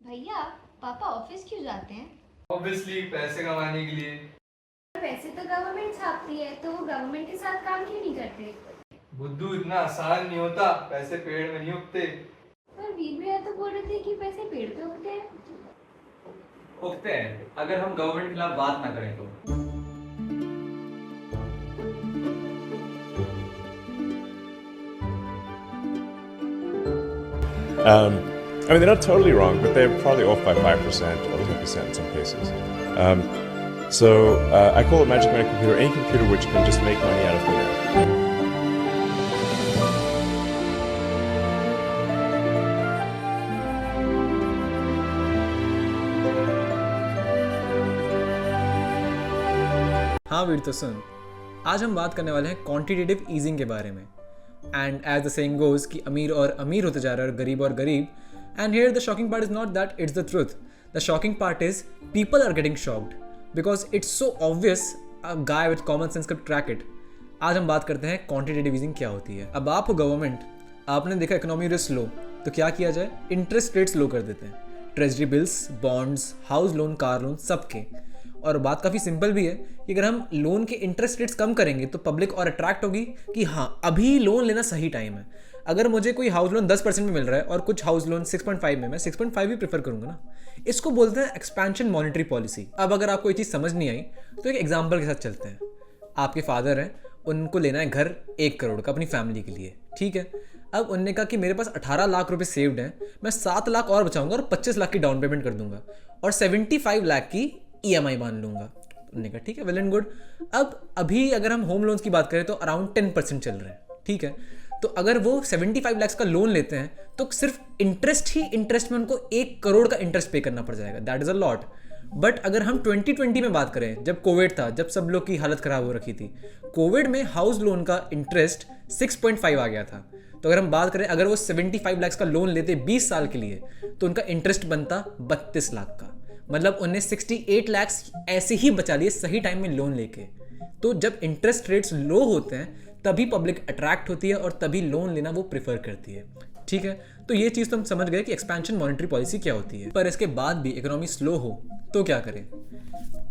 भैया, पापा ऑफिस क्यों जाते हैं? ऑब्वियसली पैसे कमाने के लिए। पैसे तो गवर्नमेंट छापती है, तो वो गवर्नमेंट के साथ काम क्यों नहीं करते? बुद्धू इतना आसान नहीं होता, पैसे पेड़ में नहीं उगते। पर वीर भैया तो बोल रहे थे कि पैसे पेड़ पे उगते हैं। उगते हैं अगर हम गवर्नमेंट के खिलाफ बात ना करें तो। I mean, they're not totally wrong, but they're probably off by 5% or 10% in some cases. I call a magic mind computer any computer which can just make money out of thin air. हाँ वीर, तो सुन, आज हम बात करने वाले हैं quantitative easing के बारे में। And as the saying goes कि अमीर और अमीर होते जा रहा है और गरीब और गरीब। And here the shocking part is not that it's the truth, the shocking part is people are getting shocked because it's so obvious a guy with common sense can track it. आज हम बात करते हैं quantitative easing क्या होती है। अब आप हो गवर्नमेंट, आपने देखा इकोनॉमी रिस्क लो, तो क्या किया जाए? इंटरेस्ट रेट्स लो कर देते हैं। Treasury bills, bonds, house loan, car loan, सबके। और बात काफ़ी सिंपल भी है कि अगर हम लोन के इंटरेस्ट रेट्स कम करेंगे तो पब्लिक और अट्रैक्ट होगी कि हाँ, अभी लोन लेना सही टाइम है। अगर मुझे कोई हाउस लोन 10% में मिल रहा है और कुछ हाउस लोन 6.5 में, मैं 6.5 भी प्रेफर करूंगा ना। इसको बोलते हैं एक्सपेंशन मॉनेटरी पॉलिसी। अब अगर आपको ये चीज़ समझ नहीं आई तो एक एग्जाम्पल के साथ चलते हैं। आपके फादर हैं, उनको लेना है घर 1 करोड़ का अपनी फैमिली के लिए, ठीक है। अब उनने कहा कि मेरे पास 18 लाख रुपए सेव्ड हैं, मैं 7 लाख और बचाऊंगा और 25 लाख की डाउन पेमेंट कर दूंगा और 75 लाख की EMI मान लूंगा। उन्होंने कहा ठीक है, वेल एंड गुड। अब अभी अगर हम होम लोन्स की बात करें तो अराउंड 10% चल रहे हैं, ठीक है। तो अगर वो 75 लाख का लोन लेते हैं तो सिर्फ इंटरेस्ट ही इंटरेस्ट में उनको 1 करोड़ का इंटरेस्ट पे करना पड़ जाएगा। That is a lot. But अगर हम 2020 में बात करें, जब कोविड था, जब सब लोग की हालत खराब हो रखी थी, कोविड में हाउस लोन का इंटरेस्ट 6.5 आ गया था। तो अगर हम बात करें, अगर वो 75 लाख का लोन लेते 20 साल के लिए तो उनका इंटरेस्ट बनता 32 लाख का। मतलब उन्हें 68 लाख ऐसे ही बचा लिए सही टाइम में लोन लेके। तो जब इंटरेस्ट रेट्स लो होते हैं तभी पब्लिक अट्रैक्ट होती है और तभी लोन लेना वो प्रेफर करती है, ठीक है। तो ये चीज़ तो हम समझ गए कि एक्सपेंशन मॉनेटरी पॉलिसी क्या होती है। पर इसके बाद भी इकोनॉमी स्लो हो तो क्या करें?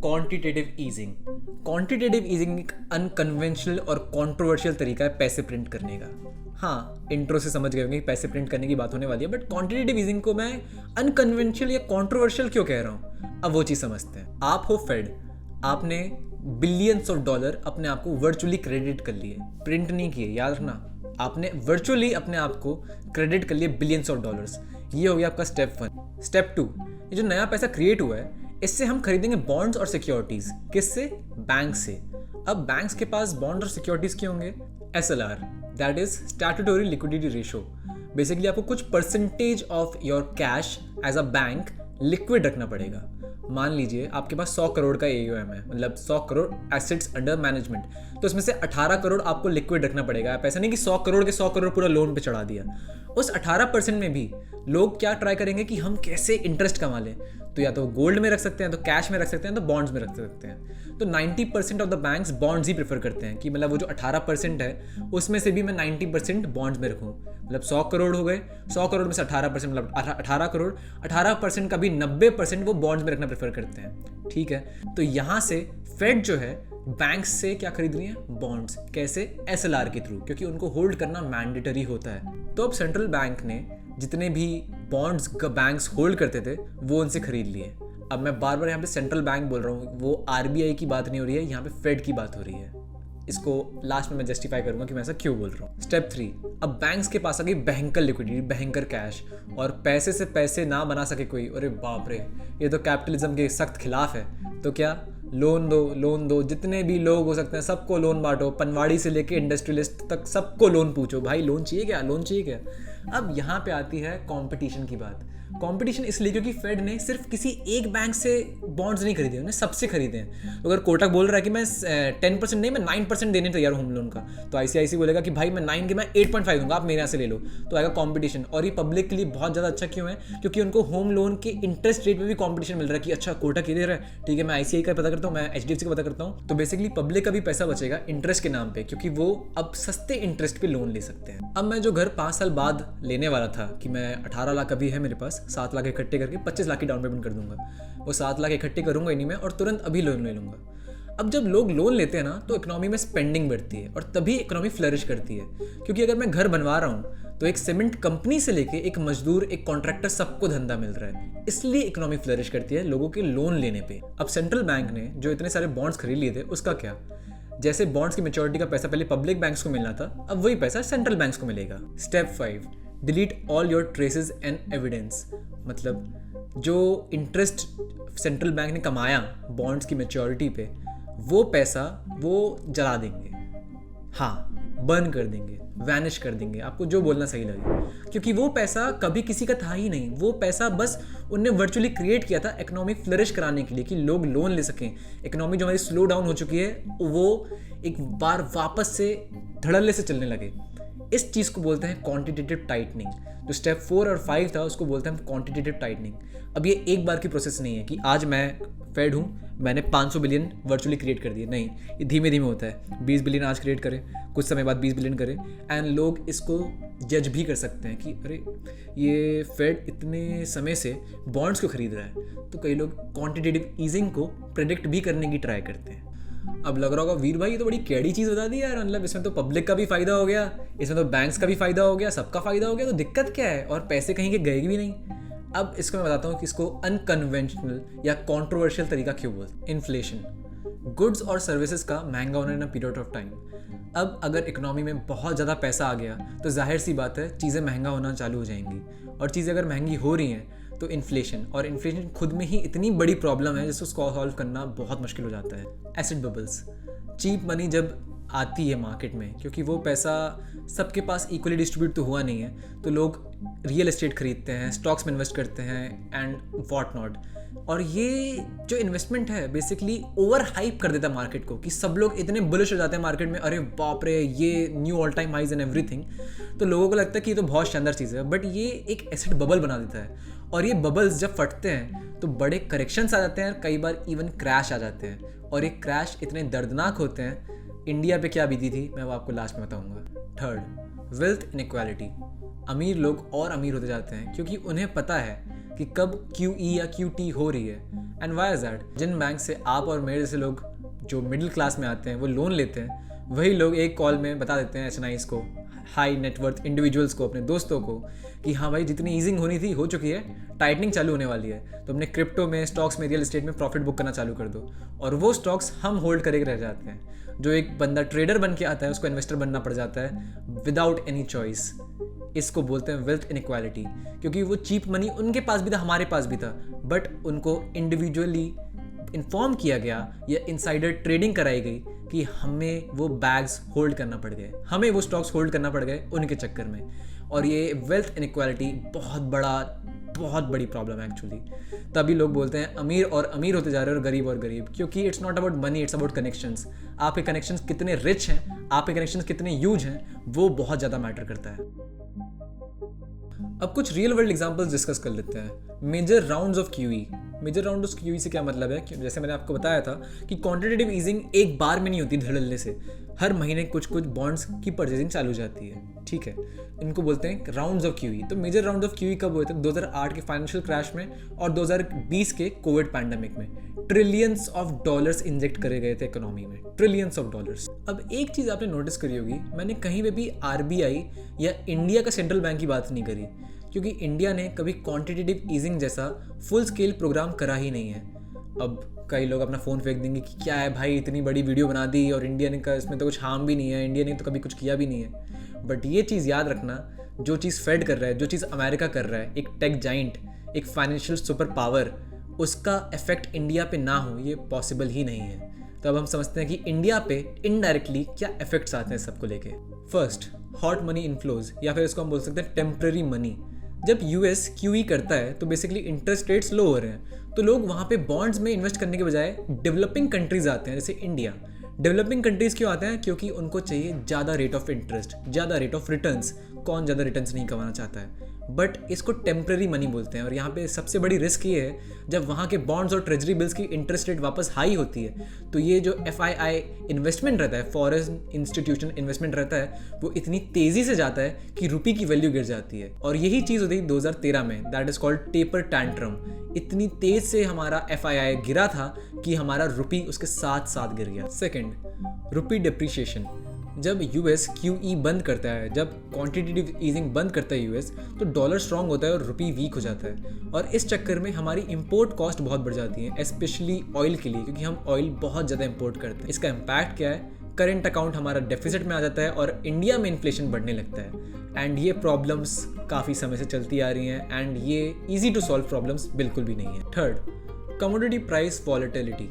Quantitative easing. क्वांटिटेटिव ईजिंग एक अनकन्वेंशनल और कंट्रोवर्शियल तरीका है पैसे प्रिंट करने का। हाँ, इंट्रो से समझ गए होंगे कि पैसे प्रिंट करने की बात होने वाली है, बट क्वांटिटेटिव ईजिंग को मैं अनकन्वेंशनल या कंट्रोवर्शियल क्यों कह रहा हूँ, अब वो चीज़ समझते हैं। आप हो फेड, आपने बिलियंस ऑफ डॉलर अपने आप को वर्चुअली क्रेडिट कर लिए, प्रिंट नहीं किए, याद रखना। आपने वर्चुअली अपने आप को क्रेडिट कर लिए बिलियंस ऑफ डॉलर्स। ये हो गया आपका स्टेप 1। स्टेप 2, ये जो नया पैसा क्रिएट हुआ है इससे हम खरीदेंगे बॉन्ड्स और सिक्योरिटीज। किससे? बैंक से। अब बैंक्स के पास बॉन्ड और सिक्योरिटीज क्यों होंगे? SLR, that is statutory liquidity ratio. Basically आपको कुछ percentage of your cash as a bank liquid रखना पड़ेगा। मान लीजिए आपके पास 100 करोड़ का AUM है, मतलब 100 करोड़ एसेट्स अंडर मैनेजमेंट, तो इसमें से 18 करोड़ आपको लिक्विड रखना पड़ेगा। आप ऐसा नहीं कि 100 करोड़ के 100 करोड़ पूरा लोन पे चढ़ा दिया। उस 18% में भी लोग क्या ट्राई करेंगे कि हम कैसे इंटरेस्ट कमा लें। तो या तो गोल्ड में रख सकते हैं, तो कैश में रख सकते हैं, तो बॉन्ड्स में रख सकते हैं। तो 90% of the banks bonds he prefer करते हैं कि मतलब वो जो 18% है उसमें से भी मैं 90% बॉन्ड्स में रखूँ। मतलब 100 करोड़ हो गए, 100 करोड़ में से 18%, मतलब 18 करोड़, 18% का भी 90% वो बॉन्ड्स में रखना प्रेफर करते हैं, ठीक है। तो यहाँ से फेड जो है बैंक्स से क्या खरीद रही है? बॉन्ड्स। कैसे? SLR के थ्रू, क्योंकि उनको होल्ड करना मैंडेटरी होता है। तो अब सेंट्रल बैंक ने जितने भी बॉन्ड्स बैंक्स होल्ड करते थे वो उनसे खरीद लिए। अब मैं बार बार यहाँ पे सेंट्रल बैंक बोल रहा हूँ, वो RBI की बात नहीं हो रही है, यहाँ पे फेड की बात हो रही है। इसको लास्ट में मैं जस्टिफाई करूंगा कि मैं ऐसा क्यों बोल रहा हूँ। स्टेप 3, अब बैंक्स के पास आ गई भयंकर लिक्विडिटी, भयंकर कैश, और पैसे से पैसे ना बना सके कोई, अरे बाप रे, ये तो कैपिटलिज्म के सख्त खिलाफ है। तो क्या? लोन दो, लोन दो, जितने भी लोग हो सकते हैं सबको लोन बांटो, पनवाड़ी से लेके इंडस्ट्रियलिस्ट तक सबको लोन पूछो, भाई लोन चाहिए क्या, लोन चाहिए क्या। अब यहाँ पे आती है कंपटीशन की बात। कंपटीशन इसलिए क्योंकि फेड ने सिर्फ किसी एक बैंक से बॉन्ड्स नहीं खरीदे, उन्हें सबसे खरीदे हैं। तो अगर कोटक बोल रहा है कि मैं 10% नहीं, मैं 9% देने तैयार हूँ होम लोन का, तो ICICI बोलेगा कि भाई मैं 9 के मैं 8.5 दूंगा, आप मेरे यहाँ से ले लो। तो आएगा कंपटीशन। और ये पब्लिक के लिए बहुत ज़्यादा अच्छा क्यों है? क्योंकि उनको होम लोन के इंटरेस्ट रेट में भी कंपटीशन मिल रहा है कि अच्छा कोटक ये दे रहा है, ठीक है, मैं ICICI का पता करता हूँ, मैं HDFC का पता करता हूँ। तो बेसिकली पब्लिक का भी पैसा बचेगा इंटरेस्ट के नाम पे, क्योंकि वो अब सस्ते इंटरेस्ट पे लोन ले सकते हैं। अब मैं जो घर 5 साल बाद लेने वाला था कि मैं 18 लाख अभी है मेरे पास, 7 लाख इकट्ठे करके 25 लाख की डाउन पेमेंट कर दूंगा, वो 7 लाख इकट्ठे करूंगा इन्हीं में और तुरंत अभी लोन ले लूँगा। अब जब लोग लोन लेते हैं ना तो इकोनॉमी में स्पेंडिंग बढ़ती है और तभी इकोनॉमी फ्लरिश करती है। क्योंकि अगर मैं घर बनवा रहा हूँ तो एक सीमेंट कंपनी से लेके एक मजदूर, एक कॉन्ट्रैक्टर, सबको धंधा मिल रहा है, इसलिए इकोनॉमी फ्लरिश करती है लोगों के लोन लेने पे। अब सेंट्रल बैंक ने जो इतने सारे बॉन्ड्स खरीद लिए थे उसका क्या? जैसे बॉन्ड्स की मैच्योरिटी का पैसा पहले पब्लिक बैंक्स को मिलना था, अब वही पैसा सेंट्रल बैंक्स को मिलेगा। Step 5, delete all your traces and evidence. मतलब जो इंटरेस्ट सेंट्रल बैंक ने कमाया बॉन्ड्स की मैच्योरिटी पे, वो पैसा वो जला देंगे, हाँ बर्न कर देंगे, वैनिश कर देंगे, आपको जो बोलना सही लगे। क्योंकि वो पैसा कभी किसी का था ही नहीं, वो पैसा बस उनने वर्चुअली क्रिएट किया था इकोनॉमी फ्लरिश कराने के लिए कि लोग लोन ले सकें। इकोनॉमी जो हमारी स्लो डाउन हो चुकी है वो एक बार वापस से धड़ल्ले से चलने लगे। इस चीज़ को बोलते हैं क्वांटिटेटिव टाइटनिंग। जो स्टेप 4 और 5 था उसको बोलते हैं क्वांटिटेटिव टाइटनिंग। अब ये एक बार की प्रोसेस नहीं है कि आज मैं फेड हूँ, मैंने 500 बिलियन वर्चुअली क्रिएट कर दिए, नहीं, ये धीमे धीमे होता है। 20 बिलियन आज क्रिएट करें, कुछ समय बाद 20 बिलियन करें, एंड लोग इसको जज भी कर सकते हैं कि अरे ये फेड इतने समय से बॉन्ड्स को खरीद रहा है। तो कई लोग क्वांटिटेटिव ईजिंग को प्रेडिक्ट भी करने की ट्राई करते हैं। अब लग रहा होगा वीर भाई ये तो बड़ी कैडी चीज़ बता दी यार, मतलब इसमें तो पब्लिक का भी फ़ायदा हो गया, इसमें तो बैंक्स का भी फ़ायदा हो गया, सबका फ़ायदा हो गया, तो दिक्कत क्या है? और पैसे कहीं के गए भी नहीं। अब इसको मैं बताता हूँ कि इसको अनकन्वेंशनल या कॉन्ट्रोवर्शियल तरीका क्यों बोलते। इन्फ्लेशन, गुड्स और सर्विसेज का महंगा होना इन अ पीरियड ऑफ टाइम। अब अगर इकोनॉमी में बहुत ज़्यादा पैसा आ गया तो जाहिर सी बात है चीज़ें महंगा होना चालू हो जाएंगी, और चीज़ें अगर महंगी हो रही हैं तो इन्फ्लेशन, और इन्फ्लेशन खुद में ही इतनी बड़ी प्रॉब्लम है जिसको सॉल्व करना बहुत मुश्किल हो जाता है। एसिड बबल्स, चीप मनी जब आती है मार्केट में, क्योंकि वो पैसा सबके पास इक्वली डिस्ट्रीब्यूट तो हुआ नहीं है, तो लोग रियल एस्टेट खरीदते हैं, स्टॉक्स में इन्वेस्ट करते हैं एंड वॉट नॉट। और ये जो इन्वेस्टमेंट है बेसिकली ओवर हाइप कर देता है मार्केट को, कि सब लोग इतने बुलिश हो जाते हैं मार्केट में, अरे बाप रे ये new all time highs and everything. तो लोगों को लगता है कि ये तो बहुत शानदार चीज़ है, बट ये एक एसिड बबल बना देता है। और ये बबल्स जब फटते हैं तो बड़े करेक्शंस आ जाते हैं, कई बार इवन क्रैश आ जाते हैं, और ये क्रैश इतने दर्दनाक होते हैं। इंडिया पे क्या बीती थी मैं वो आपको लास्ट में बताऊंगा। Third, wealth inequality. अमीर लोग और अमीर होते जाते हैं क्योंकि उन्हें पता है कि कब QE या QT हो रही है। And why is that? जिन बैंक से आप और मेरे जैसे लोग जो मिडिल क्लास में आते हैं वो लोन लेते हैं, वही लोग एक कॉल में बता देते हैं HNIs को, हाई नेटवर्थ इंडिविजुअल्स को, अपने दोस्तों को, कि हाँ भाई जितनी ईजिंग होनी थी हो चुकी है, टाइटनिंग चालू होने वाली है, तो अपने क्रिप्टो में, स्टॉक्स में, रियल एस्टेट में प्रॉफिट बुक करना चालू कर दो। और वो स्टॉक्स हम होल्ड करके रह जाते हैं। जो एक बंदा ट्रेडर बन के आता है उसको इन्वेस्टर बनना पड़ जाता है विदाउट एनी चॉइस। इसको बोलते हैं वेल्थ इनइक्वालिटी, क्योंकि वो चीप मनी उनके पास भी था, हमारे पास भी था, बट उनको इंडिविजुअली इन्फॉर्म किया गया या इनसाइडर ट्रेडिंग कराई गई कि हमें वो बैग्स होल्ड करना पड़ गए, हमें वो स्टॉक्स होल्ड करना पड़ गए उनके चक्कर में। और ये वेल्थ इनइक्वालिटी बहुत बड़ी प्रॉब्लम है एक्चुअली। तभी लोग बोलते हैं अमीर और अमीर होते जा रहे हैं और गरीब, क्योंकि it's not about money, it's about connections. आपके कनेक्शंस कितने रिच हैं, आपके कनेक्शंस कितने यूज हैं, वो बहुत ज़्यादा मैटर करता है। अब कुछ रियल वर्ल्ड एग्जांपल्स डिस्कस कर लेते हैं। Major rounds of QE। Major round of QE से क्या मतलब है कि जैसे मैंने आपको बताया था कि क्वांटिटेटिव ईजिंग एक बार में नहीं होती धड़ल्ले से, हर महीने कुछ बॉन्ड्स की परचेजिंग चालू हो जाती है, ठीक है। इनको बोलते हैं राउंड्स ऑफ QE। तो मेजर राउंड ऑफ QE कब हुए थे? 2008 के फाइनेंशियल क्रैश में और 2020 के कोविड पैंडेमिक में ट्रिलियंस ऑफ डॉलर्स इंजेक्ट करे गए थे इकोनॉमी में, ट्रिलियंस ऑफ डॉलर्स। अब एक चीज़ आपने नोटिस करी होगी, मैंने कहीं पे भी RBI या इंडिया का सेंट्रल बैंक की बात नहीं करी, क्योंकि इंडिया ने कभी क्वांटिटेटिव ईजिंग जैसा फुल स्केल प्रोग्राम करा ही नहीं है। अब कई लोग अपना फ़ोन फेंक देंगे कि क्या है भाई, इतनी बड़ी वीडियो बना दी और इंडिया ने कहा इसमें तो कुछ हार्म भी नहीं है, इंडिया ने तो कभी कुछ किया भी नहीं है। बट ये चीज़ याद रखना, जो चीज़ फेड कर रहा है, जो चीज़ अमेरिका कर रहा है, एक टेक जाइंट, एक फाइनेंशियल सुपर पावर, उसका इफेक्ट इंडिया पे ना हो ये पॉसिबल ही नहीं है। तो अब हम समझते हैं कि इंडिया पे इनडायरेक्टली क्या इफेक्ट्स आते हैं सबको लेके। फर्स्ट, हॉट मनी इनफ्लोज, या फिर इसको हम बोल सकते हैं टेम्पररी मनी। जब US QE करता है तो बेसिकली इंटरेस्ट रेट्स लो हो रहे हैं, तो लोग वहाँ पे बॉन्ड्स में इन्वेस्ट करने के बजाय डेवलपिंग कंट्रीज आते हैं, जैसे इंडिया। डेवलपिंग कंट्रीज क्यों आते हैं? क्योंकि उनको चाहिए ज़्यादा रेट ऑफ इंटरेस्ट, ज़्यादा रेट ऑफ रिटर्न्स, कौन ज़्यादा रिटर्न्स नहीं कमाना चाहता है, बट इसको टेम्प्रेरी मनी बोलते हैं। और यहाँ पे सबसे बड़ी रिस्क ये है, जब वहाँ के बॉन्ड्स और ट्रेजरी बिल्स की इंटरेस्ट रेट वापस हाई होती है, तो ये जो FII इन्वेस्टमेंट रहता है, फॉरेन इंस्टीट्यूशन इन्वेस्टमेंट रहता है, वो इतनी तेज़ी से जाता है कि रुपये की वैल्यू गिर जाती है। और यही चीज़ होती है 2013 में, that is called taper tantrum. इतनी तेज़ से हमारा FII गिरा था कि हमारा रुपी उसके साथ साथ गिर गया। सेकेंड, रुपी डिप्रिशिएशन। जब US QE बंद करता है, जब क्वांटिटेटिव ईजिंग बंद करता है US, तो डॉलर स्ट्रांग होता है और रुपी वीक हो जाता है। और इस चक्कर में हमारी इंपोर्ट कॉस्ट बहुत बढ़ जाती है, स्पेशली ऑयल के लिए, क्योंकि हम ऑयल बहुत ज़्यादा इंपोर्ट करते हैं। इसका इम्पैक्ट क्या है? करेंट अकाउंट हमारा डेफिसिट में आ जाता है और इंडिया में इन्फ्लेशन बढ़ने लगता है। एंड ये प्रॉब्लम्स काफ़ी समय से चलती आ रही हैं एंड ये ईजी टू सॉल्व प्रॉब्लम्स बिल्कुल भी नहीं है। Third, commodity price volatility.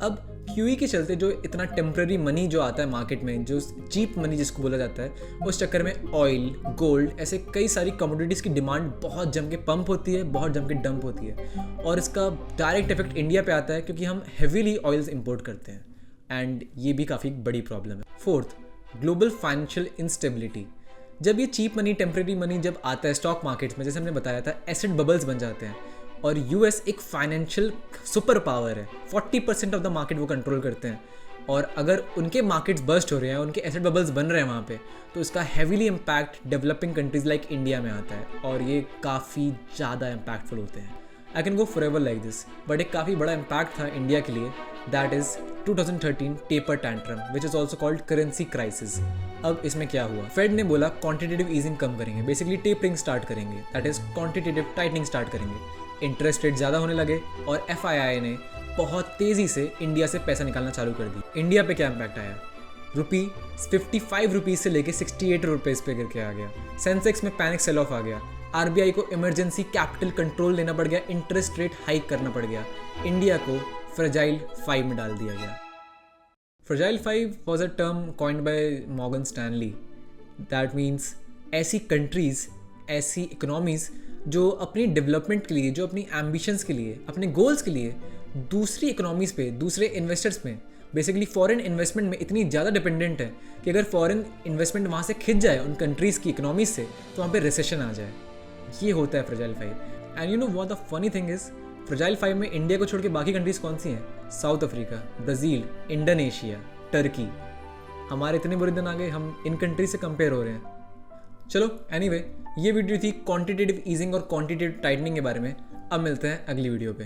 अब QE के चलते जो इतना टेम्प्रेरी मनी जो आता है मार्केट में, जो चीप मनी जिसको बोला जाता है, उस चक्कर में ऑयल, गोल्ड, ऐसे कई सारी कमोडिटीज़ की डिमांड बहुत जम के पंप होती है, बहुत जम के डंप होती है। और इसका डायरेक्ट इफेक्ट इंडिया पे आता है क्योंकि हम हेवीली ऑयल्स इंपोर्ट करते हैं एंड ये भी काफ़ी बड़ी प्रॉब्लम है। Fourth, global financial instability. जब ये चीप मनी, टेम्प्रेरी मनी जब आता है स्टॉक मार्केट्स में, जैसे हमने बताया था, एसिड बबल्स बन जाते हैं। और US एक फाइनेंशियल सुपर पावर है, 40% ऑफ द मार्केट वो कंट्रोल करते हैं। और अगर उनके मार्केट्स बर्स्ट हो रहे हैं, उनके एसिड बबल्स बन रहे हैं वहाँ पे, तो इसका heavily impact developing countries like India में आता है और ये काफ़ी ज़्यादा इम्पैक्टफुल होते हैं। I can go forever like this, but एक काफ़ी बड़ा इम्पैक्ट था इंडिया के लिए, that is 2013 taper tantrum, which is also called currency crisis. अब इसमें क्या हुआ? फेड ने बोला क्वांटिटेटिव ईजिंग कम करेंगे, बेसिकली टेपरिंग स्टार्ट करेंगे, that is quantitative tightening start करेंगे। इंटरेस्ट रेट ज़्यादा होने लगे और FII ने बहुत तेज़ी से इंडिया से पैसा निकालना चालू कर दी। इंडिया पे क्या इम्पैक्ट आया? रुपी 55 रुपीज़ से लेके 68 रुपीज़ पे गिर के आ गया। सेंसेक्स में पैनिक सेल ऑफ आ गया। RBI को इमरजेंसी कैपिटल कंट्रोल लेना पड़ गया, इंटरेस्ट रेट हाइक करना पड़ गया। इंडिया को फ्रेजाइल 5 में डाल दिया गया। Fragile 5 was a term coined bye Morgan Stanley. That means ऐसी कंट्रीज़, ऐसी इकोनॉमीज़ जो अपनी डेवलपमेंट के लिए, जो अपनी एम्बिशंस के लिए, अपने गोल्स के लिए दूसरी इकोनॉमीज़ पे, दूसरे इन्वेस्टर्स में, बेसिकली फॉरेन इन्वेस्टमेंट में इतनी ज़्यादा डिपेंडेंट है कि अगर फॉरेन इन्वेस्टमेंट वहाँ से खिंच जाए उन कंट्रीज़ की इकोनॉमीज से, तो वहाँ पे रिसेशन आ जाए। ये होता है fragile 5। And you know what the funny thing is, fragile 5 में इंडिया को छोड़ के बाकी कंट्रीज़ कौन सी हैं? South Africa, Brazil, Indonesia, Turkey. हमारे इतने बुरे दिन आ गए, हम इन कंट्रीज से कंपेयर हो रहे हैं। चलो एनीवे, ये वीडियो थी क्वांटिटेटिव ईजिंग और क्वांटिटेटिव टाइटनिंग के बारे में। अब मिलते हैं अगली वीडियो पे।